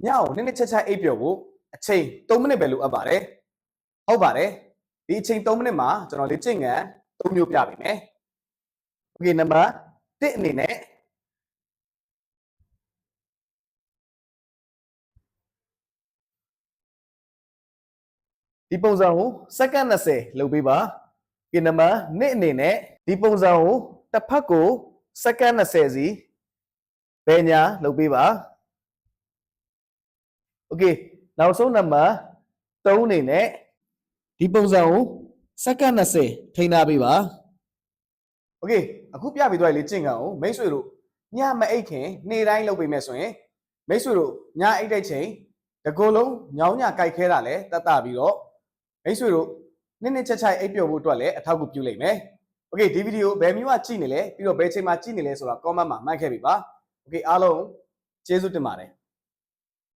ညကိုနည်းနည်းချက်အိပ်ပျော်ဖို့အချိန်3မိနစ်ပဲလိုအပ်ပါတယ်ဟုတ်ပါတယ်ဒီအချိန်3မိနစ်မှာကျွန်တော်လေ့ကျင့်ခန်း3မျိုးပြပေးမယ်โอเคနံပါတ်1အနေနဲ့ဒီပုံစံကိုစက္ကန့်20လုပ်ပေးပါဒီနံပါတ်2အနေနဲ့ဒီပုံစံကိုတစ်ဖက်ကိုစက္ကန့်20စီဘယ်ညာလုပ်ပေးပါโอเคနောက်ဆုံးနံပါတ်3အနေနဲ့ဒီပုံစံကိုစက္ကန့်20ထိန်းထားပေးပါโอเคအခုပြပေးသွားလေ့ကျင့်ခန်းကိုမိတ်ဆွေတို့ညမအိတ်ခင်နေ့တိုင်းလုပ်ပေးမယ်ဆိုရင်မိတ်ဆွေတို့ညအိတ်တဲ့ချိန်တကူလုံးညောင်းညကြိုက်ခဲတာလဲတတ်တာပြီးတော့မိတ်ဆွေတို့နည်းနည်းချက်အိပ်ပျော်ဖို့အတွက်လည်းအထောက်အကူပြုလိမ့်မယ်โอเคဒီဗီဒီယိုဘယ်မျိုးကကြည့်နေလဲပြီးတော့ဘယ်ချိန်မှာကြည့်နေလဲဆိုတာ comment မှာမှတ်ခဲ့ပြီပါโอเคအားလုံးကျေးဇူးတင်ပါတယ်